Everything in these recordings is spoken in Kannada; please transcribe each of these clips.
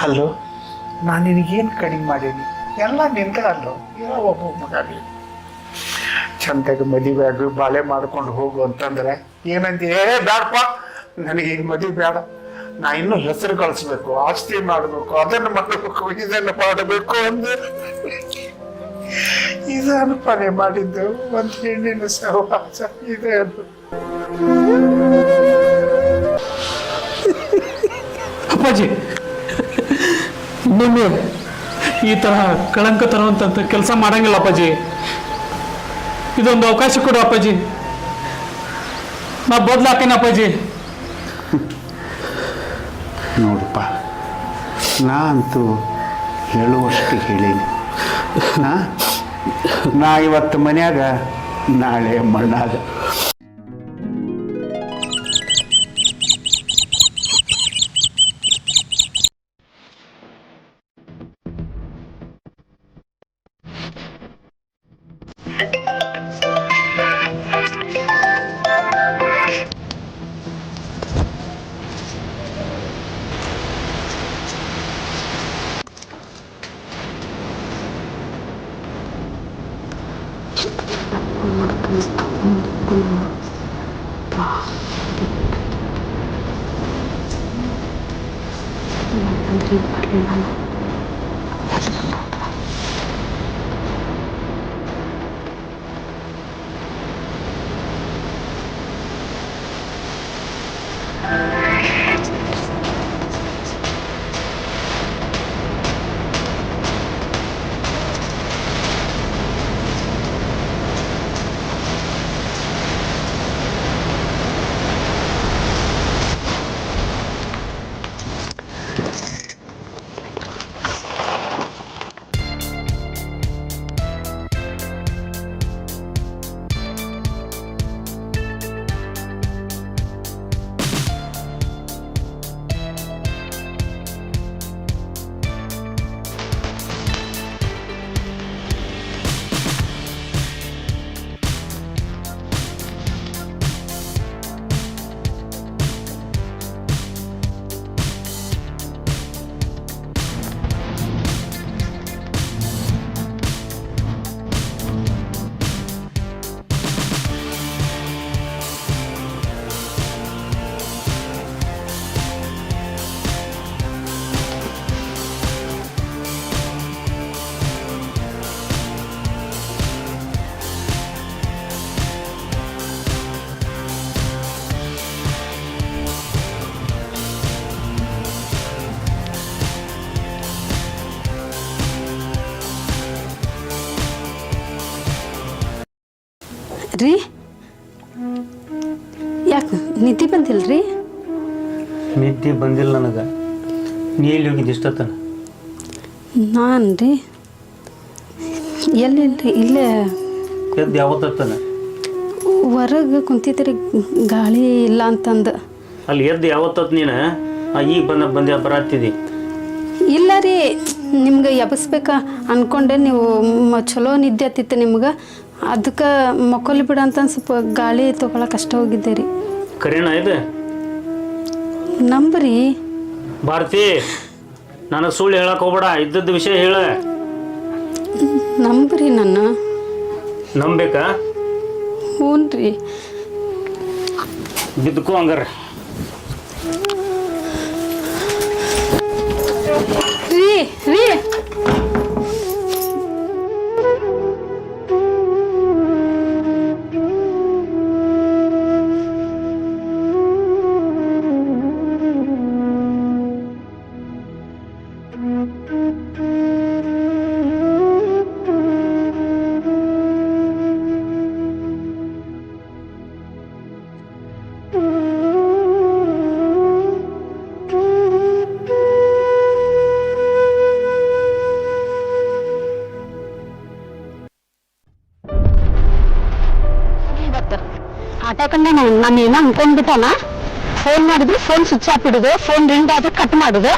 ಅಲ್ಲೋ ನಾನು ನಿನಗೇನು ಕಡಿಮೆ ಮಾಡೀನಿ ಎಲ್ಲ ನಿಂದ ಅಲ್ಲೋ ಏನೋ ಒಬ್ಬ ಮಗ ನೀನು ಚಂದಾಗ ಮದುವೆ ಆಗಿ ಬಾಳೆ ಮಾಡ್ಕೊಂಡು ಹೋಗು ಅಂತಂದ್ರೆ ಏನಂತ ಬೇಡಪ್ಪ ನನಗೆ ಈಗ ಮದುವೆ ಬೇಡ ನಾ ಇನ್ನೂ ಹೆಸರು ಗಳಿಸ್ಬೇಕು ಆಸ್ತಿ ಮಾಡಬೇಕು ಅದನ್ನು ಮಾಡಬೇಕು ಇದನ್ನು ಮಾಡಬೇಕು ಅಂದ್ರೆ ಇದು ಅನುಪಾನೆ ಮಾಡಿದ್ದು ಒಂದು ಹೆಣ್ಣಿನ ಸಹವಾಸ ಇದೆ ಅದು. ಅಪ್ಪಾಜಿ ಇನ್ನೊಮ್ಮೆ ಈ ತರಹ ಕಳಂಕ ತರುವಂತ ಕೆಲಸ ಮಾಡಂಗಿಲ್ಲ ಅಪ್ಪಾಜಿ. ಇದೊಂದು ಅವಕಾಶ ಕೊಡು ಅಪ್ಪಾಜಿ, ನಾ ಬದಲಾಕೇನ ಅಪ್ಪಾಜಿ. ನೋಡಪ್ಪ ನಾ ಅಂತೂ ಹೇಳುವಷ್ಟು ಹೇಳೀನಿ. ನಾ ಇವತ್ತು ಮನ್ಯಾಗ ನಾಳೆ ಮಣ್ಣಾಗ. ರೀ ಯಾಕೆ ನಿದ್ದೆ ಬಂದಿಲ್ರಿ? ನಿದ್ದೆ ಬಂದಿಲ್ಲ ನನಗೆ. ನೀ ಎಲ್ಲಿ ಹೋಗಿದ್ದು ಇಷ್ಟೊತ್ತನ? ನಾನು ರೀ ಎಲ್ಲಿಲ್ರಿ ಇಲ್ಲೇ ಎದ್ದು ಯಾವತ್ತನ ಹೊರಗೆ ಕುಂತಿದ್ರಿ, ಗಾಳಿ ಇಲ್ಲ ಅಂತಂದು. ಅಲ್ಲಿ ಎದ್ದು ಯಾವತ್ತ ನೀನು ಈಗ ಬಂದೆ ಬರತ್ತಿದ್ದಿ? ಇಲ್ಲ ರೀ, ನಿಮ್ಗೆ ಎಬ್ಬಿಸ್ಬೇಕ ಅನ್ಕೊಂಡೆ. ನೀವು ಚಲೋ ನಿದ್ದೆ ಹತ್ತಿತ್ತು ನಿಮ್ಗೆ, ಅದಕ್ಕೆ ಮಕ್ಕೊಲಿ ಬಿಡ ಅಂತ ಸ್ವಲ್ಪ ಗಾಳಿ ತೊಗೊಳಕ್ಕೆ ಕಷ್ಟ ಹೋಗಿದ್ದೆ ರೀ. ಕರೀಣ ಇದು ನಂಬ್ರಿ ಭಾರತಿ, ನಾನು ಸುಳ್ಳು ಹೇಳಕ್ ಹೋಗ್ಬೇಡ, ಇದ್ದದ್ದು ವಿಷಯ ಹೇಳ. ನಂಬ್ರಿ ನನ್ನ. ನಂಬೇಕಾ? ಹ್ಞೂ ರೀ. ಬಿದ್ದುಕೋ ಹಂಗಾರ. ರೀ ರೀ ಆಟಕಂಡ ನಾನು ಏನೋ ಅನ್ಕೊಂಡ್ಬಿಟ್ಟಾನ. ಫೋನ್ ಮಾಡಿದ್ರು ಫೋನ್ ಸ್ವಿಚ್ ಆಫ್ ಇಡುದು, ಫೋನ್ ರಿಂಗ್ ಆದ್ರೆ ಕಟ್ ಮಾಡುದು.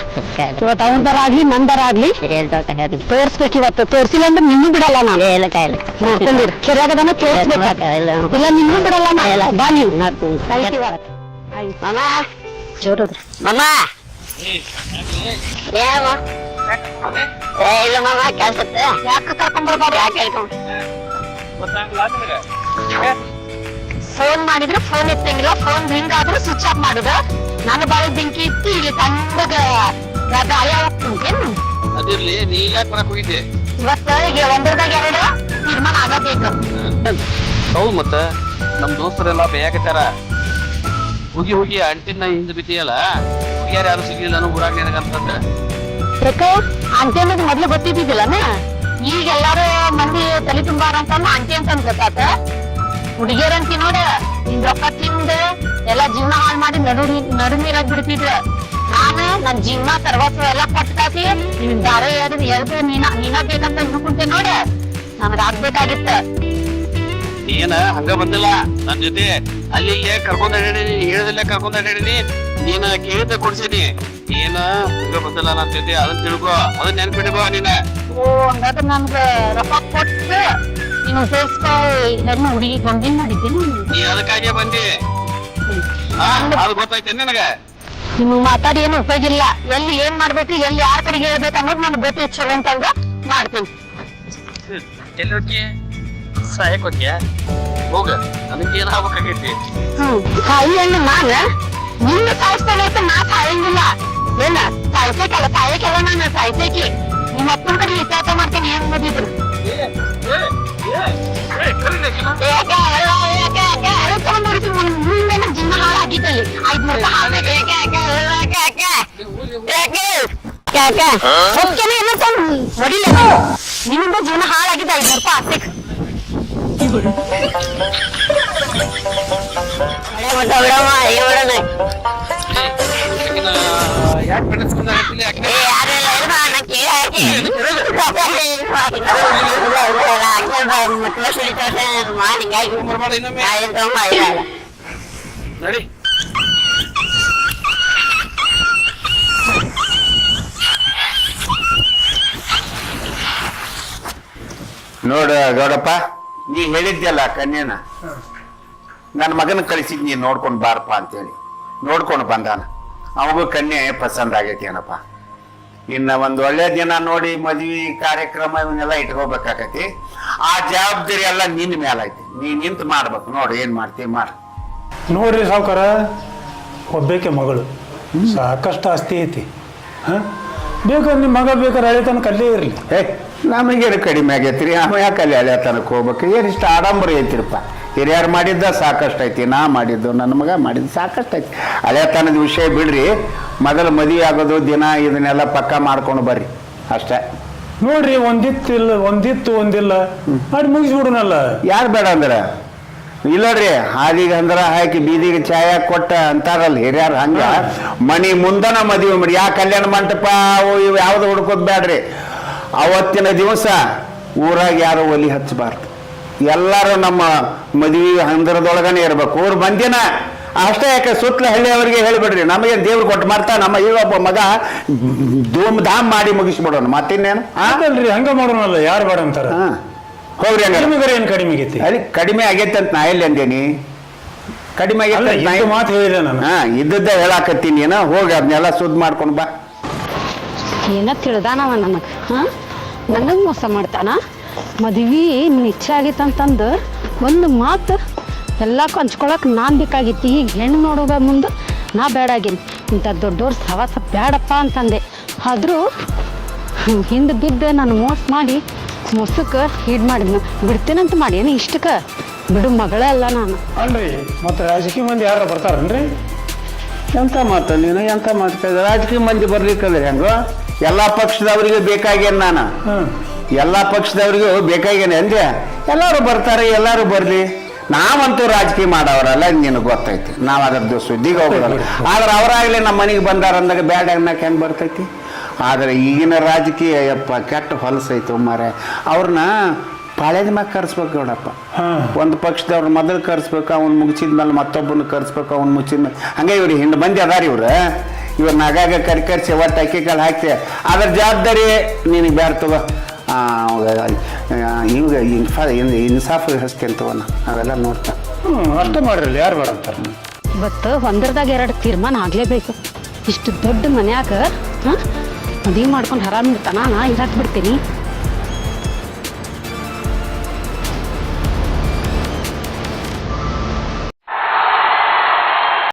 ಇವತ್ತು ಅವನದರ ಆಗ್ಲಿ ನಂದರ ಆಗ್ಲಿ ತೋರ್ಸ್ಬೇಕು. ಇವತ್ತು ತೋರ್ಸಿಲ್ಲ ಅಂದ್ರೆ ನಿನ್ನೂ ಬಿಡಲ್ಲ ನಾನು. ಕೆರೆಯಾಗದನ್ನ ತೋರ್ಸ್ಬೇಕು, ಇಲ್ಲ ನಿನ್ನೂ ಬಿಡಲ್ಲ. ಬಾ ನೀವು ಇಲ್ಲ ಮಾಮ ಕೆಲ್ಸಕ್ಕೆ ಯಾಕೆ ಕರ್ಕೊಂಡ್ಬರ್ಬಾರ್ದು ಯಾಕೆ ಹೇಳ್ಕೊಂಡು ಫೋನ್ ಮಾಡಿದ್ರೆ ಫೋನ್ ಎತ್ತಂಗಿಲ್ಲ ಫೋನ್ ರಿಂಗ್ ಆದ್ರೂ ಸ್ವಿಚ್ ಆಫ್ ಮಾಡುದು ನನ್ನ ಬಾಯಿ ಬೆಂಕಿ ಇತ್ತು ಇಲ್ಲಿ ತಣ್ಣಗ ಗಾಳಿ ಹೋಗ್ತೇನು ಅದಿರ್ಲಿ ನೀ ಯಾಕೆ ಬರಕ್ ಹೋಗಿದ್ದೆ ಇವತ್ತು ಈಗ ಒಂದ್ರದಾಗ ಎರಡು ತೀರ್ಮಾನ ಆಗಬೇಕು ಹೌದು ಮತ್ತ ನಮ್ ದೋಸ್ತರೆಲ್ಲ ಬೇಯಾಕತ್ತಾರ ಹೋಗಿ ಹೋಗಿ ಅಂಟಿನ ಹಿಂದ್ ಬಿದ್ದೀಯಲ್ಲ ಹುಡುಗಿಯಾರ ಯಾರು ಸಿಗ್ಲಿಲ್ಲ ನಾನು ಊರಾಗ ನಿನಗಂತಂದ ಯಾಕೆ ಆಂಟಿ ಅನ್ನೋದು ಮೊದ್ಲು ಗೊತ್ತಿದ್ದಿದ್ದಿಲ್ಲನ ಈಗ ಎಲ್ಲಾರು ಮಂದಿ ತಲೆ ತುಂಬಾರ ಅಂತ ಆಂಟಿ ಅಂತ ಗೊತ್ತಾತ ಹುಡುಗಿಯರಂತಿ ನೋಡ ನಿನ್ ರೊಕ್ಕ ತಿಂದ ಎಲ್ಲಾ ಜೀವನ ಹಾಳು ಮಾಡಿ ನಡು ನೀರಾಗ್ ಬಿಡ್ತಿದ್ರ ನಾನು ನನ್ ಜೀವನ ಸರ್ವಸ್ವ ಎಲ್ಲ ಕೊಟ್ಟಾತಿ ನಿನ್ ದಾರ ಎಲ್ದು ನೀನ ಬೇಕಂತ ಅನ್ಕೊಂತೆ ನೋಡ ನನಗ ಆಗ್ಬೇಕಾಗಿತ್ತ ಏನ ಹಂಗ ಬಂದಿಲ್ಲ ನನ್ ಜೊತೆ ಅಲ್ಲಿ ಇಲ್ಲೇ ಕರ್ಕೊಂಡ್ ಅಡ್ಯಾಡಿನಿ ಹೇಳದಲ್ಲೇ ಕರ್ಕೊಂಡ್ ಅಡ್ಯಾಡಿನಿ ನೀನ ಕೇಳಿದ ಕೊಡ್ಸೀನಿ ಏನ ಹಂಗ ಬಂದಿಲ್ಲ ನನ್ ಜೊತೆ ಅದನ್ನ ತಿಳ್ಕೊ ಅದನ್ನ ನೆನ್ಪಿಡ್ಕೋ ನೀನ ಓ ಹಂಗಾದ್ರೆ ನನ್ಗ ರೊಕ್ಕ ಕೊಟ್ಟು ನೀನು ಸೇರ್ಸ್ಕೊ ಹೆಣ್ಣು ಹುಡುಗಿ ಗಂಡಿನ ಮಾಡಿದ್ದೀನಿ ನೀ ಅದಕ್ಕಾಗೆ ಬಂದಿ ಅದು ಗೊತ್ತಾಯ್ತು ನಿನಗ ನಿಮ್ಗೆ ಮಾತಾಡಿ ಏನು ಉಪಯೋಗ ಇಲ್ಲ ಎಲ್ಲಿ ಏನ್ ಮಾಡ್ಬೇಕು ಎಲ್ಲಿ ಯಾರ ಕಡೆಗೆ ಹೇಳ್ಬೇಕು ಅನ್ನೋದು ನನ್ಗೆ ಗೊತ್ತಿ ಚಲೋ ಅಂತಂಗ ಮಾಡ್ತೀನಿ ಎಲ್ಲಿ ಹೋಗಿ ಸಹಾಯಕ್ ಹೋಗ್ಯ ಹೋಗ ನನಗೆ ಏನ್ ಆಗ್ಬೇಕಾಗೈತಿ ತಾಯಿ ಹೆಣ್ಣು ನಾನ ನಿನ್ನ ಸಾಯಿಸ್ತಾನೈತೆ ನಾ ಸಾಯಂಗಿಲ್ಲ ಏನ ಸಾಯ್ಸೇಕಲ್ಲ ಸಾಯಕೆಲ್ಲ ನಾನು ಸಾಯ್ಸೇಕಿ ನಿಮ್ಮ ಅಪ್ಪನ ಕಡೆ ವಿಚಾರ ಮಾಡ್ತೀನಿ ಏನ್ ಓದಿದ್ರು ಜೀವನ ಹಾಳಾಗಿದ್ದಲ್ಲಿ 500 ರೂಪಾಯಿ ನಿಮ್ಮಿಂದ ಜೀವನ ಹಾಳಾಗಿದೆ 500 ರೂಪಾಯಿ ನಡಿ ನೋಡ ಗೌಡಪ್ಪ ನೀ ಹೇಳಿದ್ಯಲ್ಲ ಕನ್ಯನ ನನ್ನ ಮಗನ ಕಳಿಸಿದ್ ನೀ ನೋಡ್ಕೊಂಡು ಬಾರಪ್ಪ ಅಂತೇಳಿ ನೋಡ್ಕೊಂಡು ಬಂದಾನ ಅವಗೂ ಕನ್ಯೆ ಪಸಂದ್ ಆಗೈತಿ ಏನಪ್ಪ ಇನ್ನ ಒಂದ್ ಒಳ್ಳೆ ದಿನ ನೋಡಿ ಮದ್ವಿ ಕಾರ್ಯಕ್ರಮ ಇವನ್ನೆಲ್ಲ ಇಟ್ಕೋಬೇಕಾಕತಿ ಆ ಜವಾಬ್ದಾರಿ ಎಲ್ಲ ನಿನ್ನ ಮೇಲೆ ಐತಿ ನೀ ನಿಂತು ಮಾಡ್ಬೇಕು ನೋಡಿ ಏನ್ ಮಾಡ್ತೀವಿ ಮಾಡ ನೋಡ್ರಿ ಸಾವ್ಕಾರ ಒಬ್ಬೇಕೆ ಮಗಳು ಸಾಕಷ್ಟು ಆಸ್ತಿ ಐತಿ ಹಾಂ ಬೇಕಾದ್ರೆ ನಿಮ್ಮ ಮಗ ಬೇಕಾದ್ರೆ ಹಳೆ ತನಕ ಅಲ್ಲೇ ಇರಲಿ ನಮಗೇನು ಕಡಿಮೆ ಆಗೈತ್ರಿ ಆಮೇಲೆ ಯಾಕೆ ಅಲ್ಲಿ ಹಳೆ ತನಕ ಹೋಗ್ಬೇಕು ಏನಿಷ್ಟು ಆಡಂಬರ ಐತಿರಪ್ಪ ಹಿರಿಯರು ಮಾಡಿದ್ದ ಸಾಕಷ್ಟು ಐತಿ ನಾ ಮಾಡಿದ್ದು ನನ್ನ ಮಗ ಮಾಡಿದ್ದು ಸಾಕಷ್ಟು ಐತಿ ಹಳೆತನದ ವಿಷಯ ಬಿಡ್ರಿ ಮೊದಲು ಮದುವೆ ಆಗೋದು ದಿನ ಇದನ್ನೆಲ್ಲ ಪಕ್ಕ ಮಾಡ್ಕೊಂಡು ಬರ್ರಿ ಅಷ್ಟೇ ನೋಡ್ರಿ ಒಂದಿತ್ತು ಒಂದಿಲ್ಲ ಮಾಡಿ ಮುಗಿಸ್ಬಿಡುನಲ್ಲ ಯಾರು ಬೇಡ ಅಂದ್ರೆ ಇಲ್ಲಡ್ರಿ ಹಾದಿಗೆ ಅಂದ್ರ ಹಾಕಿ ಬೀದಿಗೆ ಚಾಯ ಕೊಟ್ಟ ಅಂತಾರಲ್ಲ ಹಿರಿಯರು ಹಂಗ ಮನಿ ಮುಂದನ ಮದುವೆ ಮಾಡಿ ಯಾ ಕಲ್ಯಾಣ ಮಂಟಪ ಅವು ಇವು ಯಾವ್ದು ಹುಡ್ಕೋದ್ ಬೇಡ್ರಿ ಅವತ್ತಿನ ದಿವಸ ಊರಾಗ ಯಾರು ಒಲಿ ಹಚ್ಚಬಾರ್ದು ಎಲ್ಲರೂ ನಮ್ಮ ಮದುವೆ ಹಂದರದೊಳಗನೆ ಇರ್ಬೇಕು ಊರ್ ಬಂದಿನ ಅಷ್ಟೇ ಯಾಕೆ ಸುತ್ತಲ ಹಳ್ಳಿಯವರಿಗೆ ಹೇಳಿಬಿಡ್ರಿ ನಮಗೆ ದೇವ್ರು ಕೊಟ್ಟು ಮಾಡ್ತಾ ನಮ್ಮ ಒಬ್ಬ ಮಗ ಧೂಮ್ ಧಾಮ್ ಮಾಡಿ ಮುಗಿಸ್ಬಿಡೋಣ ಮತ್ತಿನ್ನೇನು ಆಗಲ್ರಿ ಹಂಗ ಮಾಡೋಣಲ್ಲ ಯಾರು ಬೇಡ ಅಂತಾರ ಹೋಗ್ರಿ ಹಂಗಾರೆ ಏನ್ ಕಡಿಮೆ ಆಗೈತಿ ಅಲ್ಲಿ ಕಡಿಮೆ ಆಗೈತೆ ಅಂತ ನಾ ಎಲ್ಲಿ ಅಂದೇನಿ ಕಡಿಮೆ ಆಗೈತೆ ಮಾತು ಹೇಳಿದೆ ನಾನು ಇದ್ದದ್ದೇ ಹೇಳಾಕತ್ತೀನಿ ಏನೋ ಹೋಗಿ ಅದನ್ನೆಲ್ಲ ಸುದ್ದಿ ಮಾಡ್ಕೊಂಡು ಬಾ ಏನ ತಿಳಿದಾನವ ನನಗ ನನಗ್ ಮೋಸ ಮಾಡ್ತಾನ ಮದ್ವಿ ನಿಶ್ಚಯ ಆಗೈತಂತಂದು ಒಂದು ಮಾತು ಎಲ್ಲ ಹಂಚ್ಕೊಳಕ್ ನಾನ್ ಬೇಕಾಗಿತ್ತು ಈಗ ಹೆಣ್ಣು ನೋಡೋದ ಮುಂದೆ ನಾ ಬೇಡಾಗೇನಿ ಇಂಥ ದೊಡ್ಡವ್ರ ಸವಾಸ ಬೇಡಪ್ಪ ಅಂತಂದೆ ಆದರೂ ಹಿಂದೆ ಬಿದ್ದು ನಾನು ಮೋಸ ಮಾಡಿ ಮೋಸಕ್ಕೆ ಇದು ಮಾಡಿದ್ನ ಬಿಡ್ತೇನಂತ ಮಾಡೇನಿ ಇಷ್ಟಕ್ಕೆ ಬಿಡು ಮಗಳೇ ಅಲ್ಲ ನಾನು ಅಲ್ರಿ ಮತ್ತೆ ರಾಜಕೀಯ ಮಂದಿ ಯಾರು ಬರ್ತಾರನ್ರಿ ಎಂತ ಮಾತು ನೀನು ಎಂತ ಮಾತು ರಾಜಕೀಯ ಮಂದಿ ಬರ್ಲಿಕ್ಕಂದ್ರೆ ಹೆಂಗೋ ಎಲ್ಲಾ ಪಕ್ಷದವರಿಗೂ ಬೇಕಾಗೇನು ನಾನು ಎಲ್ಲಾ ಪಕ್ಷದವ್ರಿಗೂ ಬೇಕಾಗೇನೆ ಅಂದೆ ಎಲ್ಲರೂ ಬರ್ತಾರೆ ಎಲ್ಲರೂ ಬರ್ಲಿ ನಾವಂತೂ ರಾಜಕೀಯ ಮಾಡವ್ರಲ್ಲ ನಿನಗೆ ಗೊತ್ತೈತಿ ನಾವು ಅದ್ರದ್ದು ಸುದ್ದಿಗೆ ಹೋಗೋದಲ್ಲ ಆದ್ರೆ ಅವರಾಗಲೇ ನಮ್ಮ ಮನೆಗೆ ಬಂದಾರ ಅಂದಾಗ ಬ್ಯಾಡ ಅನ್ನಕ್ಕೆ ಹೆಂಗೆ ಬರ್ತೈತಿ ಆದರೆ ಈಗಿನ ರಾಜಕೀಯ ಯಪ್ಪ ಕೆಟ್ಟ ಹೊಲಸೈತು ಮಾರೆ ಅವ್ರನ್ನ ಪಾಳ್ಯದ ಮ್ಯಾಗ ಕರ್ಸ್ಬೇಕು ನೋಡಪ್ಪ ಒಂದು ಪಕ್ಷದವ್ರ ಮೊದಲು ಕರ್ಸ್ಬೇಕು ಅವ್ನು ಮುಗಿಸಿದ್ಮೇಲೆ ಮತ್ತೊಬ್ಬನ ಕರ್ಸ್ಬೇಕು ಅವ್ನು ಮುಚ್ಚಿದ್ಮೇಲೆ ಹಂಗೆ ಇವ್ರು ಹಿಂದೆ ಮಂದಿ ಅದಾರ ಇವ್ರನ್ನ ಆಗಾಗ ಕರ್ಸಿ ಒಟ್ಟು ಅಕ್ಕಿಕಾಳು ಹಾಕ್ತಿ ಅದ್ರ ಜವಾಬ್ದಾರಿ ನಿನಗೆ ಬ್ಯಾಡ ತಗೋ ಇವಾಗ ಇನ್ಸಾಫ್ ಹಸ್ಕೊಂತವನ ಅವೆಲ್ಲ ನೋಡ್ತಾ ಅಷ್ಟೇ ಮಾಡ್ರಲ್ಲ ಯಾರು ಬೇಡ ಅಂತಾರೆ ಇವತ್ತು ಒಂದರದಾಗ ಎರಡು ತೀರ್ಮಾನ ಆಗ್ಲೇಬೇಕು ಇಷ್ಟು ದೊಡ್ಡ ಮನ್ಯಾಗ ಮದುವೆ ಮಾಡ್ಕೊಂಡು ಆರಾಮ್ ಇರ್ತಾನ ನಾ ಇರತ್ ಬಿಡ್ತೀನಿ